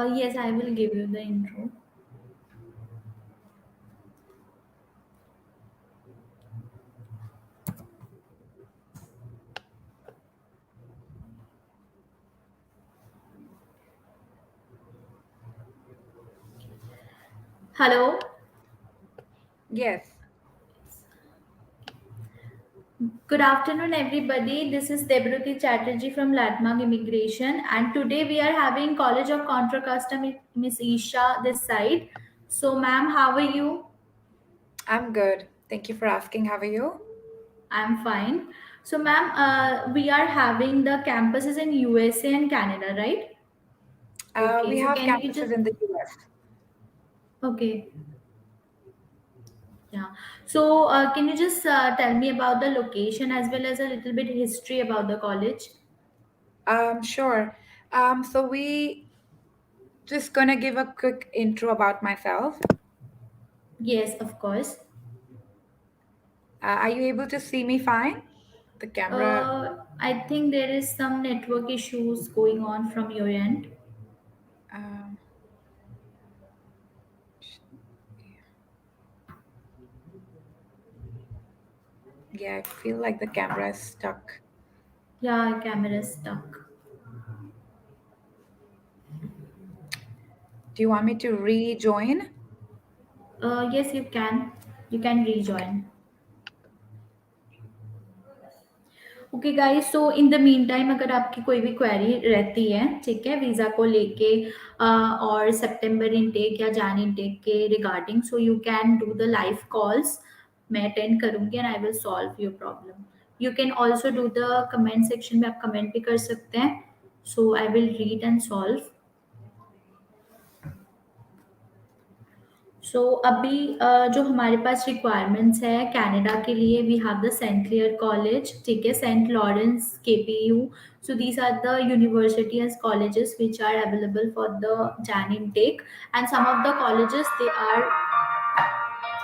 Yes, I will give you the intro. Hello. Yes, Good afternoon, everybody. This is Debruti Chatterjee from Latmang Immigration, and today we are having College of Contra Costa Miss Isha this side. So, ma'am, how are you? I'm good. Thank you for asking. How are you? I'm fine. So, ma'am, we are having the campuses in USA and Canada, right? Okay. We So, have can you campuses just in the US. okay? Yeah. So, can you just tell me about the location as well as a little bit history about the college? Sure. So we just gonna give a quick intro about myself. Yes, of course. Are you able to see me fine? The camera. I think there is some network issues going on from your end. Um, yeah, I feel like the camera is stuck. Yeah, camera is stuck. Do you want me to rejoin? Yes, you can. You can Okay. rejoin. Okay guys so in the mean time अगर आपकी कोई भी query रहती है ठीक है visa को लेके और सितंबर इनटेक या जान इनटेक के regarding so you can do the live calls मैं अटेंड करूंगी and I will solve your problem you can also do the comment section में आप कमेंट भी कर सकते हैं so I will read and solve so अभी जो हमारे पास रिक्वायरमेंट्स है कनाडा के लिए we have the Saint Clair college ठीक है Saint Lawrence KPU so these are the universities colleges which are available for the jan intake and some of the colleges they are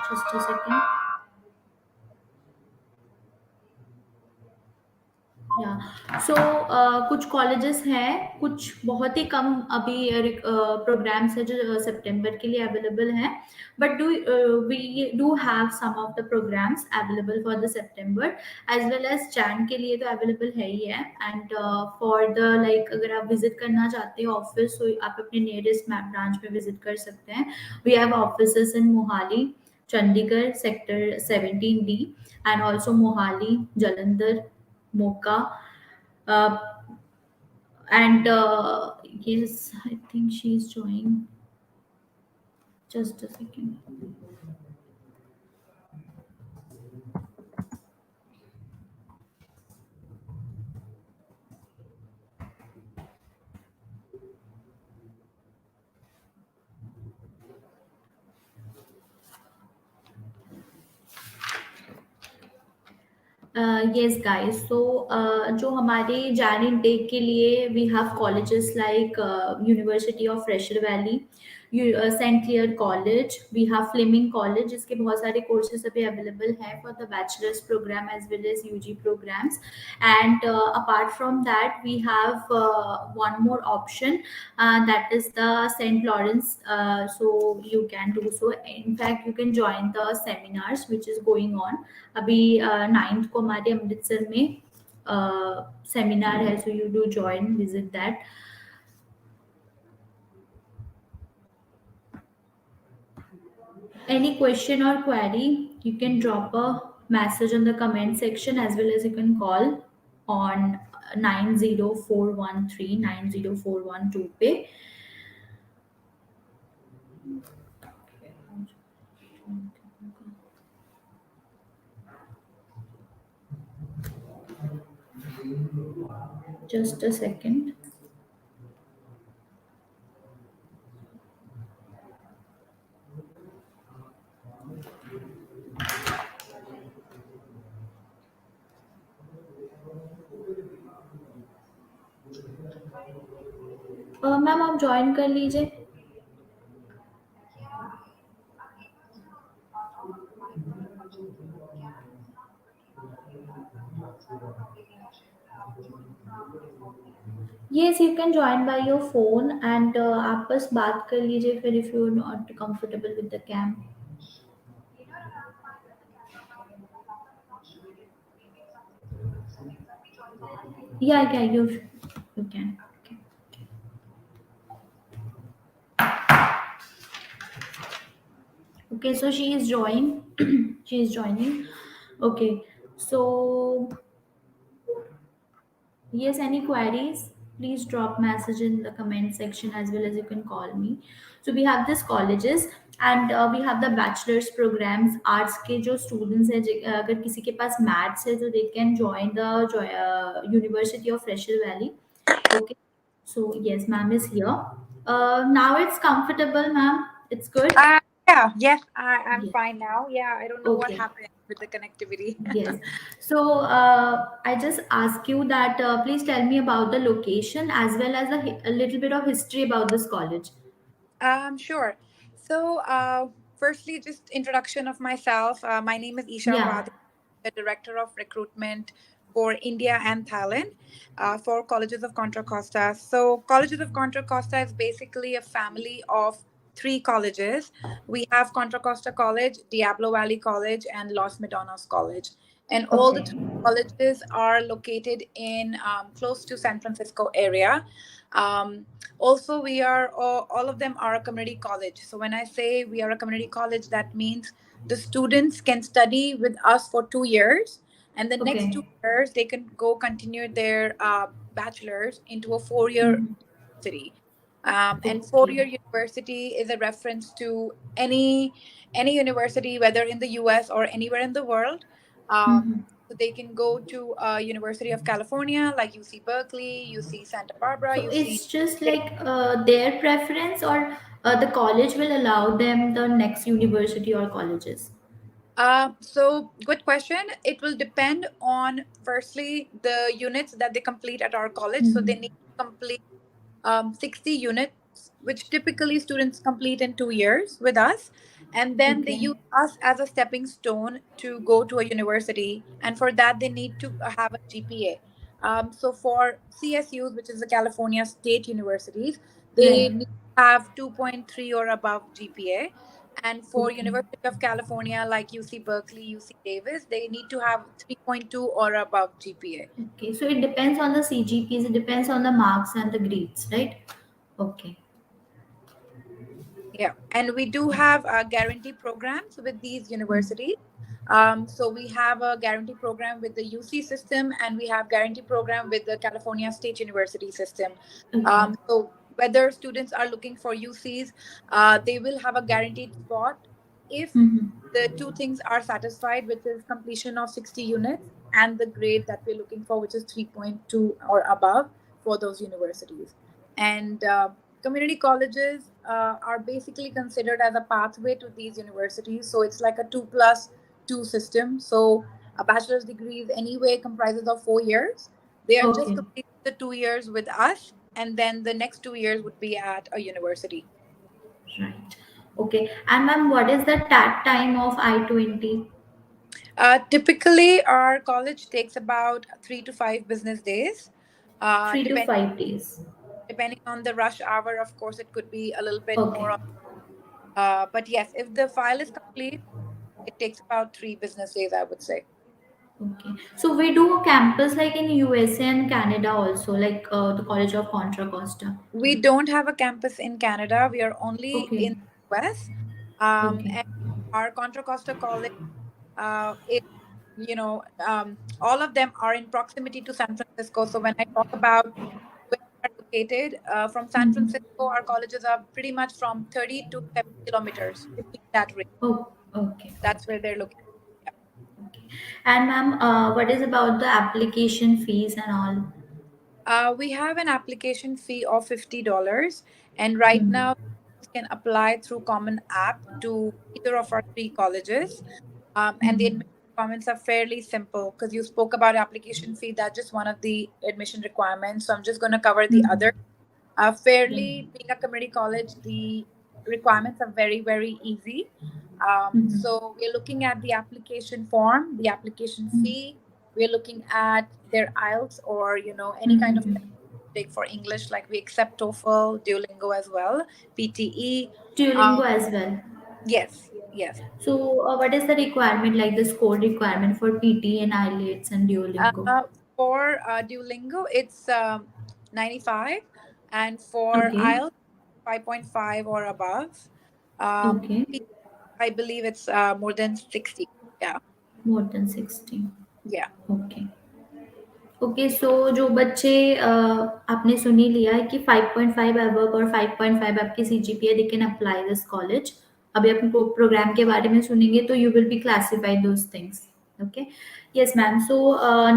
just a second या सो कुछ colleges हैं कुछ बहुत ही कम अभी programmes है जो सितंबर के लिए अवेलेबल हैं but do we do have some of the programmes available for the September as well as Jan के लिए तो अवेलेबल है ही है एंड फॉर द लाइक अगर आप विजिट करना चाहते हो ऑफिस तो आप अपने नियरेस्ट मैप ब्रांच में विजिट कर सकते हैं we have office in Mohali Chandigarh sector 17D and also Mohali Jalandhar mocha uh, and yes I think she's joining just a second yes guys so जो हमारे जैन इनटेक के लिए we have colleges like University of Fraser Valley Saint Clair College we have Fleming College जिसके बहुत सारे courses अभी available हैं for the bachelors programme as well as UG programmes and apart from that we have one more option that is the St. Lawrence so you can do so in fact you can join the seminars which is going on अभी 9th को हमारे अमृतसर में seminar है so you do join visit that any question or query you can drop a message on the comment section as well as you can call on 90413 90412 पे just a second ma'am आप join कर लीजिए Yes, you can join by your phone and आप बस बात कर लीजिए फिर if you're not comfortable with the cam. Yeah, you can. Okay. Okay, so she is joining. She is joining. Okay, so yes, any queries? Please drop message in the comment section as well as you can call me. So we have this colleges and we have the bachelor's programs. Arts के जो students हैं अगर किसी के पास maths है तो they can join the University of Fresher Valley. Okay. So yes, ma'am is here. Now it's comfortable, ma'am. It's good. Yeah, yes, I'm Yes. fine now. Yeah, I don't know what Okay. happened with the connectivity. Yes. So I just ask you that please tell me about the location as well as a little bit of history about this college. Sure. So, firstly, just introduction of myself. My name is Isha Yeah. Vadhi, the Director of Recruitment for India and Thailand for Colleges of Contra Costa. So, Colleges of Contra Costa is basically a family of three colleges. We have Contra Costa College, Diablo Valley College, and Los Medonos College. And all the Okay. three colleges are located in close to San Francisco area. Um, Also, we are all of them are a community college. So when I say we are a community college, that means the students can study with us for 2 years, and the next two Okay. years they can go continue their bachelor's into a 4 year Mhm. university. And Okay. 4 year university is a reference to any university, whether in the U.S. or anywhere in the world. Mhm. So they can go to University of California, like UC Berkeley, UC Santa Barbara, So UC. it's just like their preference, or the college will allow them the next university or colleges. So good question. It will depend on firstly the units that they complete at our college. So they Mhm. need to complete 60 units, which typically students complete in 2 years with us. And then they Okay. use us as a stepping stone to go to a university. And for that, they need to have a GPA. So for CSUs, which is the California State Universities, they Right. need to have 2.3 or above GPA. And for Okay. University of California, like UC Berkeley, UC Davis, they need to have 3.2 or above GPA. Okay. So it depends on the CGPs. It depends on the marks and the grades, right? Okay. Yeah, and we do have guarantee programs with these Mm. universities. So we have a guarantee program with the UC system, and we have guarantee program with the California State University system. Okay. So whether students are looking for UCs, they will have a guaranteed spot if Mm-hmm. the two things are satisfied, which is completion of 60 units and the grade that we're looking for, which is 3.2 or above for those universities. And community colleges are basically considered as a pathway to these universities. So it's like a 2+2 system. So a bachelor's degree is anyway comprises of 4 years. They are just Okay. completing the 2 years with us, and then the next 2 years would be at a university. Right. Okay. And ma'am, what is the TAT time of I-20? Typically, our college takes about 3 to 5 business days. Uh, Three to depend, five days. Depending on the rush hour, of course, it could be a little bit Okay. more. But yes, if the file is complete, it takes about 3 business days, I would say. Okay. So we do a campus like in USA and Canada also, like the College of Contra Costa. We don't have a campus in Canada. We are only in Okay. the US. Okay. And our Contra Costa College is, all of them are in proximity to San Francisco. So when I talk about where they are located, from San Mm-hmm. Francisco, our colleges are pretty much from 30 to 70 kilometers between that range. Oh, okay. That's where they're located. Yeah. Okay. And ma'am, what is about the application fees and all? We have an application fee of $50, and right Mm-hmm. now you can apply through Common App to either of our three colleges. And the Mm-hmm. admission requirements are fairly simple because you spoke about application fee. That's just one of the admission requirements. So I'm just going to cover the Mm-hmm. other. Right. Fairly being a community college, the requirements are very, very easy. Mm-hmm. So we're looking at the application form, the application Mm-hmm. fee. We're looking at their IELTS or any kind of Mm-hmm. test. take for English. Like we accept TOEFL, Duolingo as well, PTE. Duolingo Um, as well. yes, yes. So, what is the requirement, like the score requirement for PT and IELTS and Duolingo? For Duolingo, it's 95, and for Okay, IELTS, 5.5 or above. Um, okay, I believe it's more than 60. Yeah, more than 60. yeah, Okay. Okay so जो बच्चे आपने सुन ही लिया है कि 5.5 above और 5.5 आपकी CGPA they can apply this college. अभी अपन programme के बारे में सुनेंगे तो you will be classified those things. Okay. Yes ma'am. So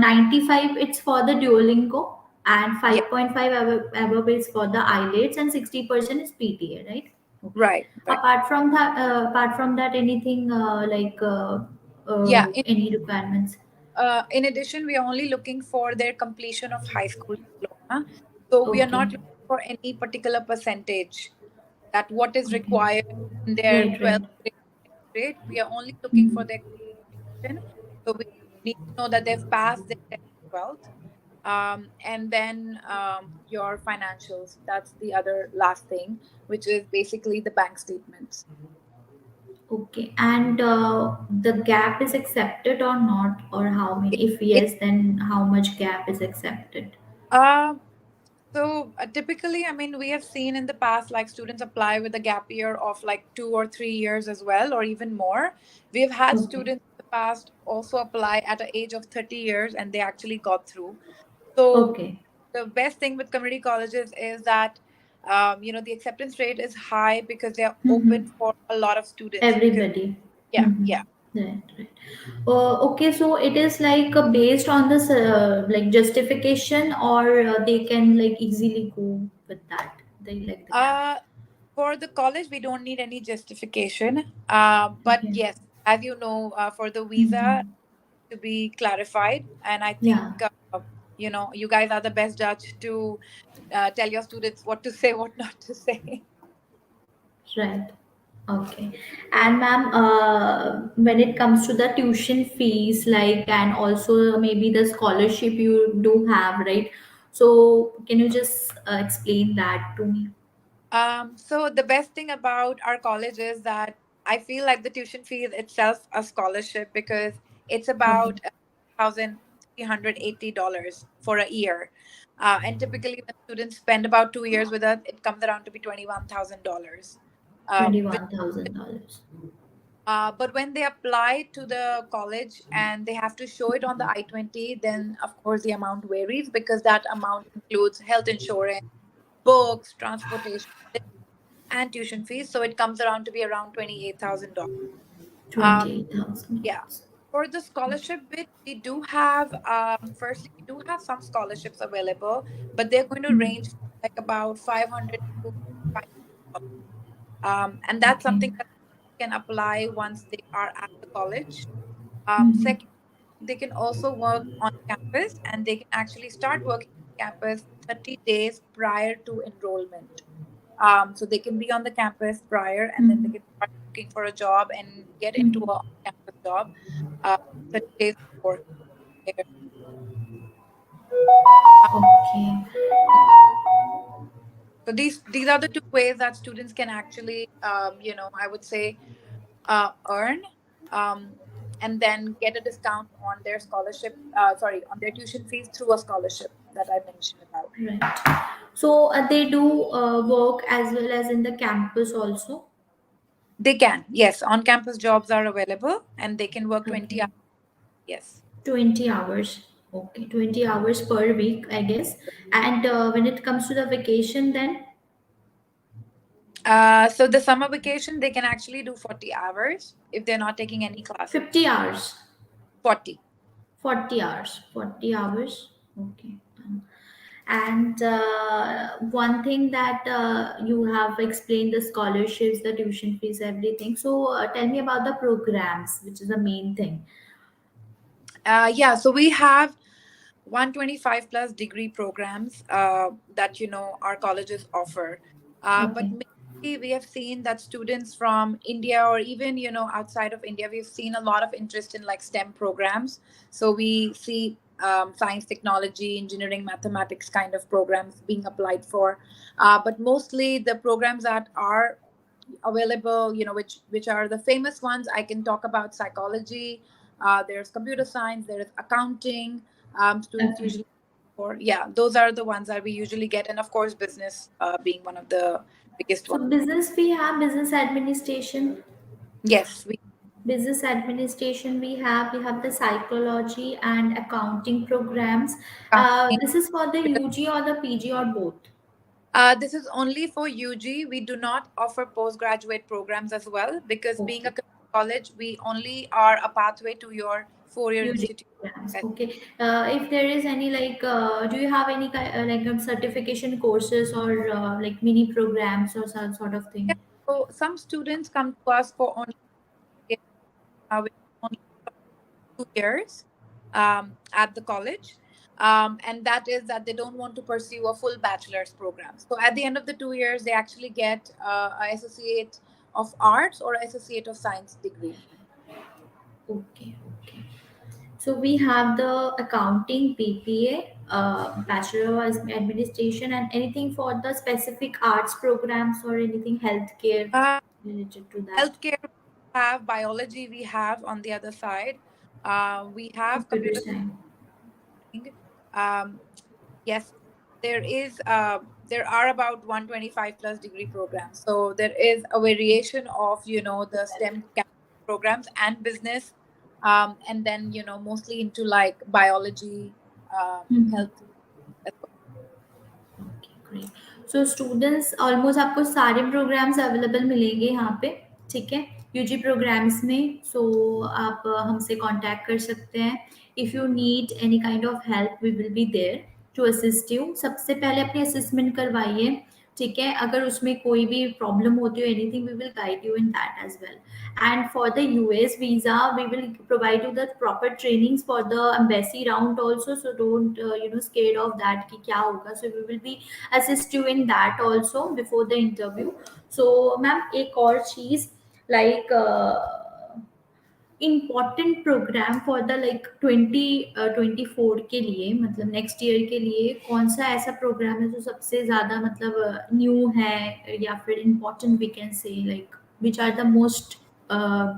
95 it's for the Duolingo and yeah. 5.5 above is for the IELTS and 60% is PTA, right? Okay. Right, right. Apart from that, anything Yeah. any requirements? In addition, we are only looking for their completion of high school diploma. So we are not Okay. looking for any particular percentage that what is Okay. required in their Right, 12th right. grade. We are only looking for Mhm. their completion. So we need to know that they've passed their 10th, 12th. And then your financials. That's the other last thing, which is basically the bank statements. Okay. And the gap is accepted or not? Or how many? If It, yes, then how much gap is accepted? um, So typically, I mean, we have seen in the past like students apply with a gap year of like 2 or 3 years as well, or even more. We have had Okay. students in the past also apply at an age of 30 years and they actually got through. So Okay. the best thing with community colleges is that, the acceptance rate is high because they are open Mm-hmm. for a lot of students. Because, Everybody. yeah, Mm-hmm. yeah. Right, right. Okay, so it is like based on this like justification, or they can like easily go with that. They like the gap. Uh, for the college, we don't need any justification. But Okay. yes, as you know, for the visa, Mm-hmm. to be clarified. And I think, Yeah. you guys are the best judge to tell your students what to say, what not to say. Right. Okay. And ma'am, when it comes to the tuition fees, like, and also maybe the scholarship you do have, right? So can you just explain that to me? So the best thing about our college is that I feel like the tuition fee is itself a scholarship because it's Okay. about $1,380 for a year. And typically, when students spend about 2 years with us, it comes around to be $21,000. Which $21,000. But when they apply to the college and they have to show it on the I-20, then of course the amount varies because that amount includes health insurance, books, transportation, and tuition fees. So it comes around to be around $28,000. Um, yeah. $28,000. For the scholarship bit, we do have, firstly, we do have some scholarships available, but they're going to range Mm. from like about 500 to 500. And that's Okay. something that can apply once they are at the college. Mhm. Second, they can also work on campus and they can actually start working on campus 30 days prior to enrollment. So they can be on the campus prior and then they Mhm. can start looking for a job and get into Mhm. a campus job uh, 30 days before. Okay. So these are the two ways that students can actually, I would say, earn, um, and then get a discount on their scholarship. Sorry, on their tuition fees through a scholarship that I mentioned about. Right. So they do work as well as in the campus also. They can, yes, on-campus jobs are available, and they can work 20 Okay. hours. Yes. 20 hours. Okay. 20 hours per week, I guess. And when it comes to the vacation, then So the summer vacation, they can actually do 40 hours if they're not taking any classes. 50 hours. 40. 40 hours. 40 hours. Okay. And one thing that you have explained, the scholarships, the tuition fees, everything. So tell me about the programs, which is the main thing. Yeah, so we have 125 plus degree programs that our colleges offer. But Okay. mainly we have seen that students from India or even outside of India, we've seen a lot of interest in like STEM programs. So we see science, technology, engineering, mathematics kind of programs being applied for. But mostly the programs that are available, which are the famous ones, I can talk about psychology. There's computer science. There's accounting. Students Okay. usually, or yeah, those are the ones that we usually get, and of course, business being one of the biggest So ones. business, we have business administration. Yes, we. Business administration we have the psychology and accounting programs. This is for the UG or the PG or both? This is only for UG. We do not offer postgraduate programs as well, because being a Okay. community college, we only are a pathway to your 4-year UG institute. programs. Yes. Okay. If there is any like, do you have any kind certification courses or like mini programs or some sort of Yeah. thing? So some students come to us for only which is only 2 years at the college. And that is that they don't want to pursue a full bachelor's program. So at the end of the 2 years, they actually get an associate of arts or associate of science degree. Okay. Okay. So we have the accounting BPA, Bachelor of Administration, and anything for the specific arts programs or anything healthcare Uh, related to that. Healthcare, we have biology, we have on the other side. We have Computer computer science. science. Um, yes, there are about 125 plus degree programs. So there is a variation of the STEM programs and business, and then mostly into like biology, Hmm. health as okay great so students almost आपको सारे programmes available मिलेंगे यहाँ पे ठीक है UG programmes में सो आप हमसे कांटेक्ट कर सकते हैं if you need any kind of help we will be there to assist you सबसे पहले अपनी असेसमेंट करवाइए ठीक है अगर उसमें कोई भी प्रॉब्लम होती हो anything we will guide you in that as well and for the US visa we will provide you the proper trainings for the embassy round also so don't scared of that ki kya hoga so we will be assist you in that also before the interview so ma'am एक और चीज like important programme for the like 2024 के लिए मतलब next year के लिए कौन सा ऐसा प्रोग्राम है जो सबसे ज़्यादा मतलब न्यू है या फिर important we can say like which are the most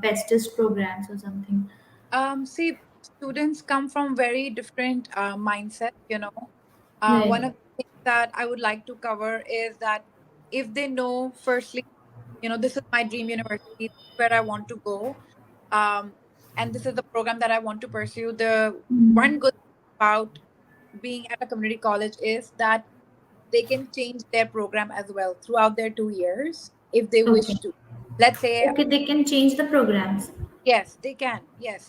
bestest programs और something See, students come from very different mindsets. One right of the things that I would like to cover is that if they know, firstly, this is my dream university, where I want to go, um, and this is the program that I want to pursue. The one good thing about being at a community college is that they can change their program as well throughout their 2 years if they okay wish to. Let's say, okay they can change the programmes yes, they can. Yes,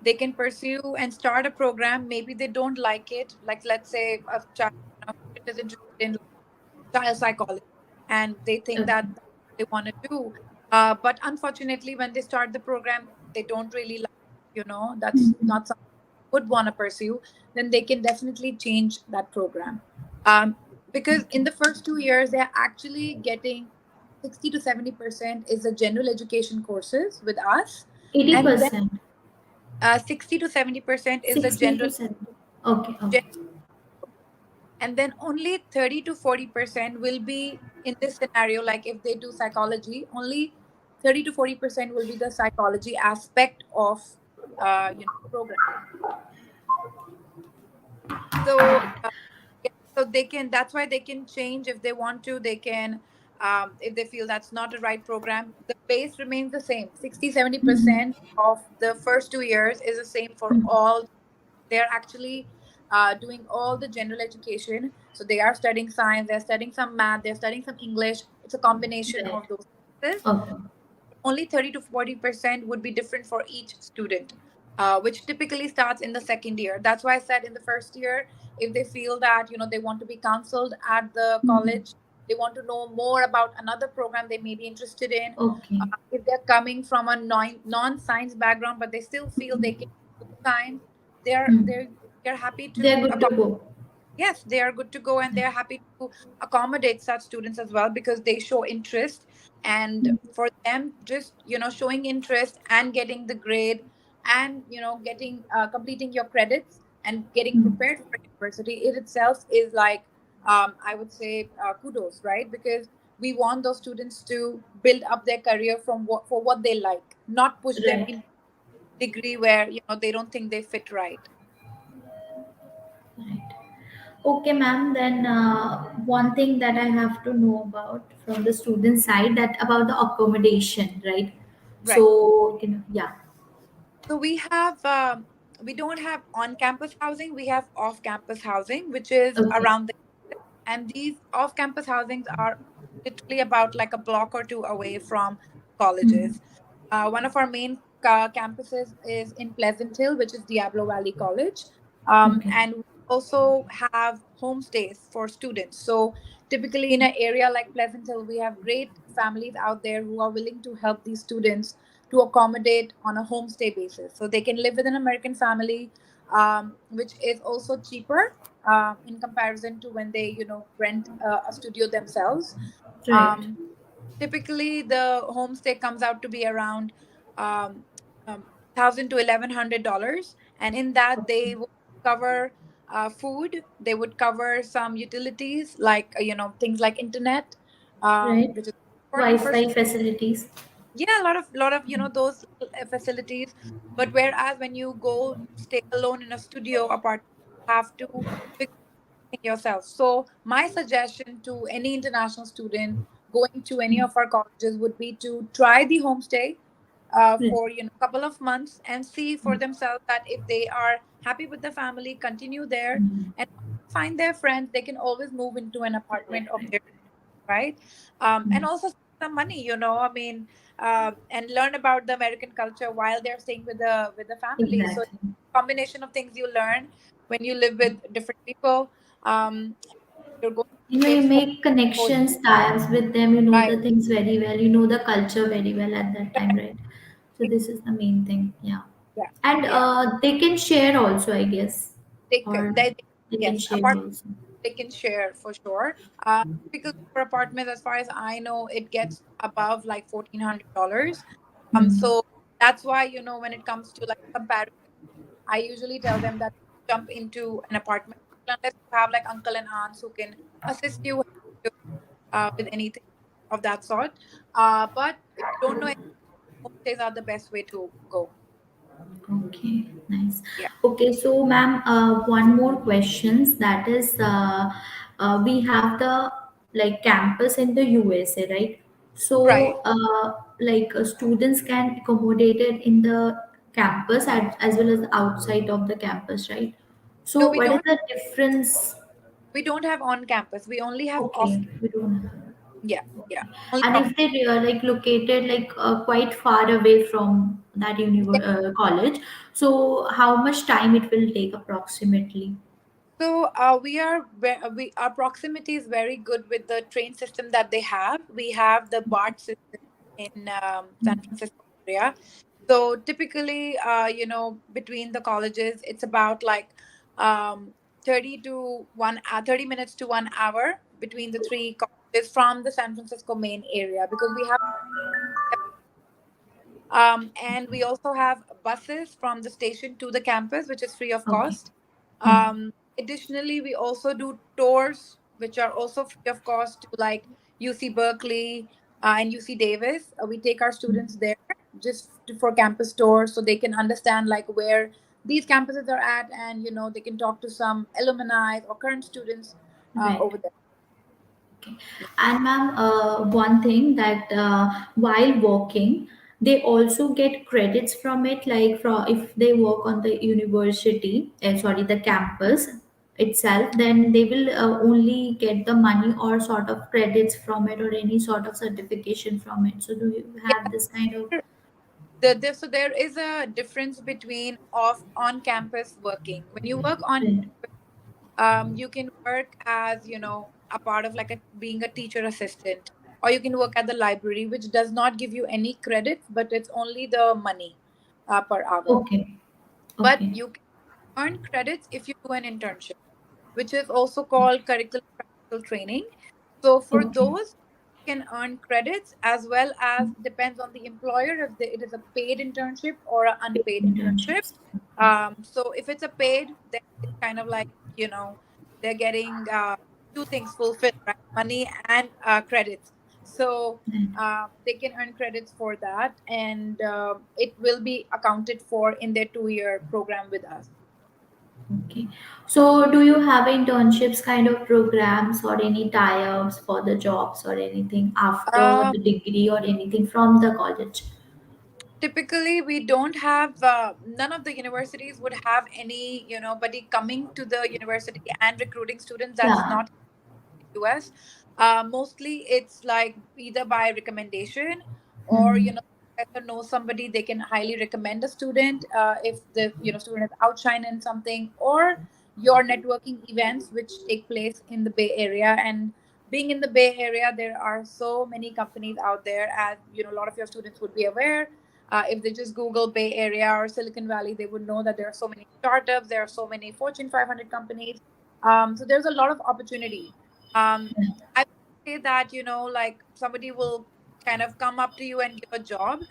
they can pursue and start a program. Maybe they don't like it, like let's say a child, student is interested in child psychology, and they think okay that that's what they want to do. But unfortunately, when they start the program, they don't really like that's not something they would want to pursue. Then they can definitely change that program, um, because in the first 2 years they're actually getting 60 to 70% is the general education courses with us, eighty and then percent 60 to 70% is the 60 general, to 70 okay gen- okay and then only 30 to 40% will be in this scenario. Like if they do psychology, only 30 to 40% will be the psychology aspect of program. So yeah, so they can, that's why they can change if they want to. They can, if they feel that's not the right program, the base remains the same. 60-70% of the first 2 years is the same for all. They're actually doing all the general education. So they are studying science, they're studying some math, they're studying some English. It's a combination right of those classes. Okay Only 30 to 40% would be different for each student, which typically starts in the second year. That's why I said in the first year, if they feel that they want to be counseled at the college, they want to know more about another program they may be interested in. Okay If they're coming from a non-science background, but they still feel they can do science, they're happy they are to good to go yes, they are good to go, and they're happy to accommodate such students as well, because they show interest. And for them, just showing interest and getting the grade, and getting completing your credits, and getting Mm. prepared for university, it itself is like, I would say, kudos, right? Because we want those students to build up their career from what they like, not push them Right. in degree where they don't think they fit right. Right. Okay, ma'am. Then one thing that I have to know about from the student side, that about the accommodation, right? Right. So, yeah. So we don't have on campus housing, we have off campus housing, which is Okay. around the and these off campus housings are literally about like a block or two away from Mm. colleges. One of our main campuses is in Pleasant Hill, which is Diablo Valley College. Okay. And we also have homestays for students. So typically in an area like Pleasant Hill, we have great families out there who are willing to help these students to accommodate on a homestay basis. So they can live with an American family, which is also cheaper in comparison to when they rent a studio themselves. Right. um, Typically the homestay comes out to be around um, 1,000 to 1,100 dollars, and in that they would cover food, they would cover some utilities like things like internet, Right. which is important for Wi-Fi facilities. yeah, a lot of those facilities. But whereas when you go stay alone in a studio apartment, you have to figure everything yourself. So my suggestion to any international student going to any of our colleges would be to try the homestay Right. for a couple of months and see for themselves that if they are happy with the family, continue there, Mm. and find their friends, they can always move into an Right. apartment of Right. their, right? And Mm. also save some money, I mean, and learn about the American culture while they're staying with the family. So Exactly. combination of things you learn when you live with different people. You're going to You place for make connections, ties with them. You know right. the things very well. You know the culture very well at that time, right? So this is the main thing. Yeah. Yeah, And yeah. they can share also, I guess, They could, or they can yes, share apart also. they can share for sure. Because for apartments, as far as I know, it gets above like $1,400. Hmm. So that's why when it comes to like comparison, I usually tell them that jump into an apartment unless you have like uncle and aunts who can assist you with anything of that sort. But if you don't know, homestays are the best way to go. Okay, nice. Yeah. Okay, so ma'am, one more questions. That is, we have the like campus in the USA, right? Right. So, students can accommodate it in the campus as well as outside of the campus, right? No, So, what is the difference? we don't have on campus. We only have off. Okay, we don't have. Yeah, yeah. Okay. Only And off. if they are like located like quite far away from that college, so how much time it will take approximately? So we our proximity is very good with the train system that they have. We have the BART system in San Francisco area. So typically, between the colleges, it's about like 30 minutes to 1 hour between the three colleges from the San Francisco main area, because we have and we also have buses from the station to the campus, which is free of Okay. cost. Hmm. Additionally, we also do tours, which are also free of cost, to like UC Berkeley and UC Davis. We take our students there for campus tours so they can understand like where these campuses are at, and they can talk to some alumni or current students Right. over there. Okay. And ma'am, one thing that while working, they also get credits from it, like from if they work on the university, sorry, the campus itself, then they will only get the money or sort of credits from it or any sort of certification from it. So do you have this kind of? Yeah. So there is a difference between off on campus working. When you work on Right. you can work as a part of like being a teacher assistant, or you can work at the library, which does not give you any credits, but it's only the money per hour. Okay. But Okay. you can earn credits if you do an internship, which is also called curricular practical training. So for Okay. those, can earn credits, as well as depends on the employer if it is a paid internship or an unpaid internship. Internships. So if it's a paid, then it's kind of like, they're getting two things fulfilled, right? Money and credits. So Right. they can earn credits for that, and it will be accounted for in their 2-year program with us. Okay. So, do you have internships kind of programs or any tie-ups for the jobs or anything after Um, the degree or anything from the college? Typically, we don't have, none of the universities would have any, buddy coming to the university and recruiting students. That's Yeah. not US. Mostly it's like either by recommendation, or Hmm. professor knows somebody, they can highly recommend a student if the student is outshine in something, or your networking events which take place in the Bay Area. And being in the Bay Area, there are so many companies out there, as a lot of your students would be aware. If they just Google Bay Area or Silicon Valley, they would know that there are so many startups, there are so many Fortune 500 companies. So there's a lot of opportunity. I would say that, like somebody will kind of come up to you and give a job.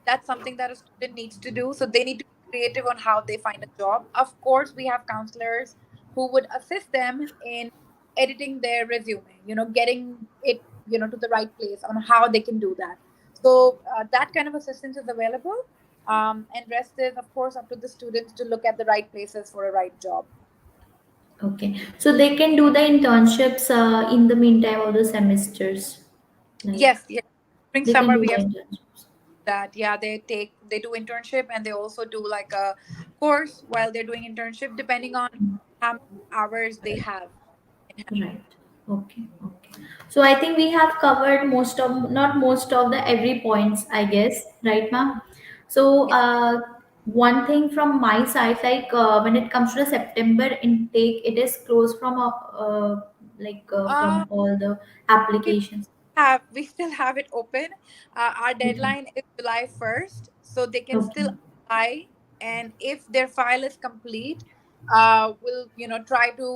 That's something that a student needs to do. So they need to be creative on how they find a job. Of course, we have counselors who would assist them in editing their resume, getting it, to the right place on how they can do that. So that kind of assistance is available. And rest is, of course, up to the students to look at the right places for a right job. Okay. So they can do the internships in the meantime of the semesters. Like Yes, yes. During they can summer, do we the have internships. that. Yeah, they do internship, and they also do like a course while they're doing internship, depending on how many hours they have in hand. Right. Okay. Okay. So I think we have covered most of, not most of the every points, I guess, right, ma'am? So Yeah. one thing from my side, like when it comes to the September intake, it is closed from uh from all the we applications. we still have it open. Our Okay. deadline is July 1st, so they can Okay. still apply. And if their file is complete, we'll try to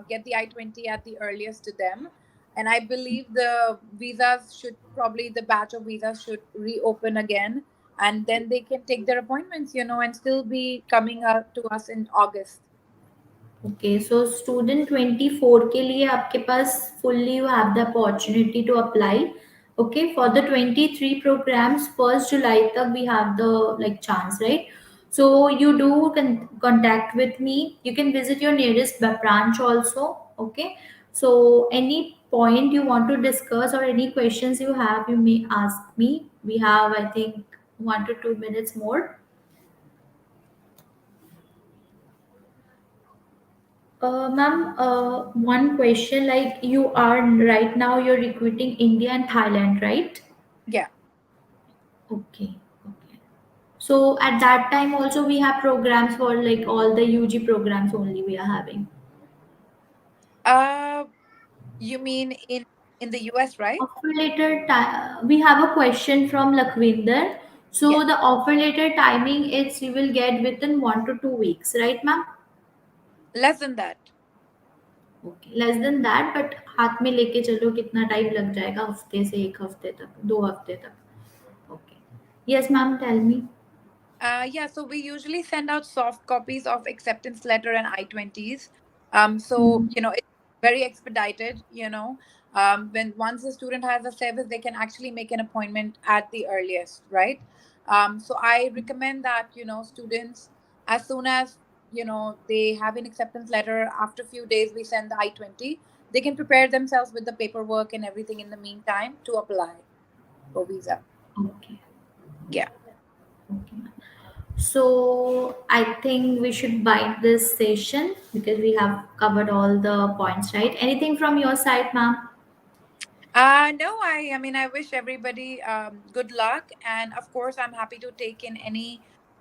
get the I-20 at the earliest to them. And I believe the visas should probably the batch of visas should reopen again, and then they can take their appointments, and still be coming to us in August. Okay so student 24 के लिए आपके पास fully you have the opportunity to apply okay for the 23 programs 1st July तक we have the like chance right so you do contact with me you can visit your nearest branch also okay so any point you want to discuss or any questions you have you may ask me we have I think 1 to 2 minutes more. Ma'am, one question like you are right now you're recruiting India and Thailand, right? Yeah. Okay, okay. So at that time also we have programs for like all the UG programs only we are having. uh you mean in the US, right? Offer letter we have a question from Lakwinder. Yeah. So the offer letter timing is you will get within 1 to 2 weeks, right, ma'am? Less than that. Okay less than that but हाथ में लेके चलो कितना time लग जाएगा हफ्ते से 1 हफ्ते तक 2 हफ्ते तक okay yes ma'am tell me Yeah, so we usually send out soft copies of acceptance letter and I-20s. So, it's very expedited, when once the student has a service, they can actually make an appointment at the earliest, right? So I recommend that, students, as soon as, they have an acceptance letter, after a few days, we send the I-20. They can prepare themselves with the paperwork and everything in the meantime to apply for visa. Okay Yeah. Okay so I think we should bind this session because we have covered all the points right anything from your side ma'am. No, I mean, I wish everybody good luck. And of course, I'm happy to take in any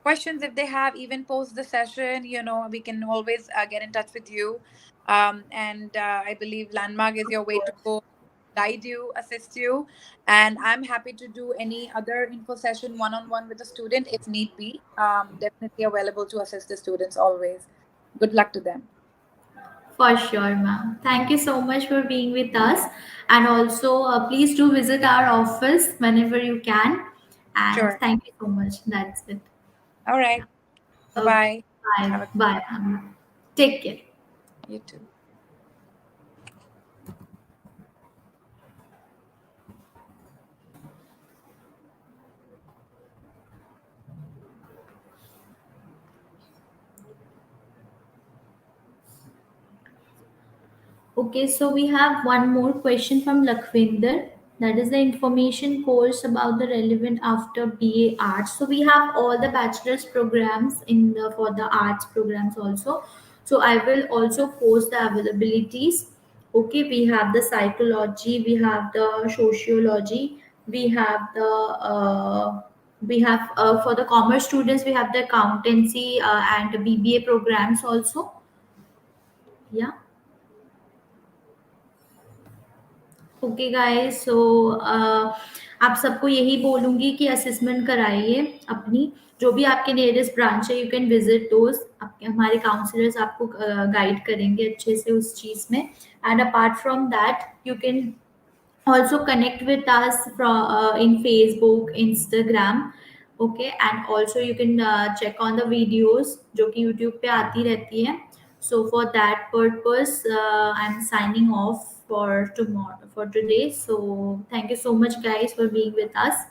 questions if they have, even post the session. We can always get in touch with you. And I believe Landmark is your way to go, guide you, assist you. And I'm happy to do any other info session one on one with a student if need be. Definitely available to assist the students always. Good luck to them. For sure, ma'am. Thank you so much for being with us. And also, please do visit our office whenever you can. And Sure. thank you so much. That's it. All Yeah. right. Bye Okay. bye. Bye. Have a Bye, ma'am. Take care. you too. Okay, so we have one more question from Lakhvinder. That is the information course about the relevant after BA Arts. So we have all the bachelor's programs in the for the arts programs also. So I will also post the availabilities. Okay, we have the psychology, we have the sociology, we have the we have for the commerce students we have the accountancy and BBA programs also. Yeah. Okay guys so आप सबको यही बोलूँगी कि assessment कराइए अपनी जो भी आपके नियरेस्ट ब्रांच है यू कैन विजिट दोज आपके हमारे काउंसलर्स आपको गाइड करेंगे अच्छे से उस चीज़ में and apart from that you can also connect with us from in Facebook, Instagram. Okay, and also you can check on the videos जो कि YouTube पे आती रहती है. So for that purpose I'm signing off for tomorrow for today. So thank you so much guys for being with us.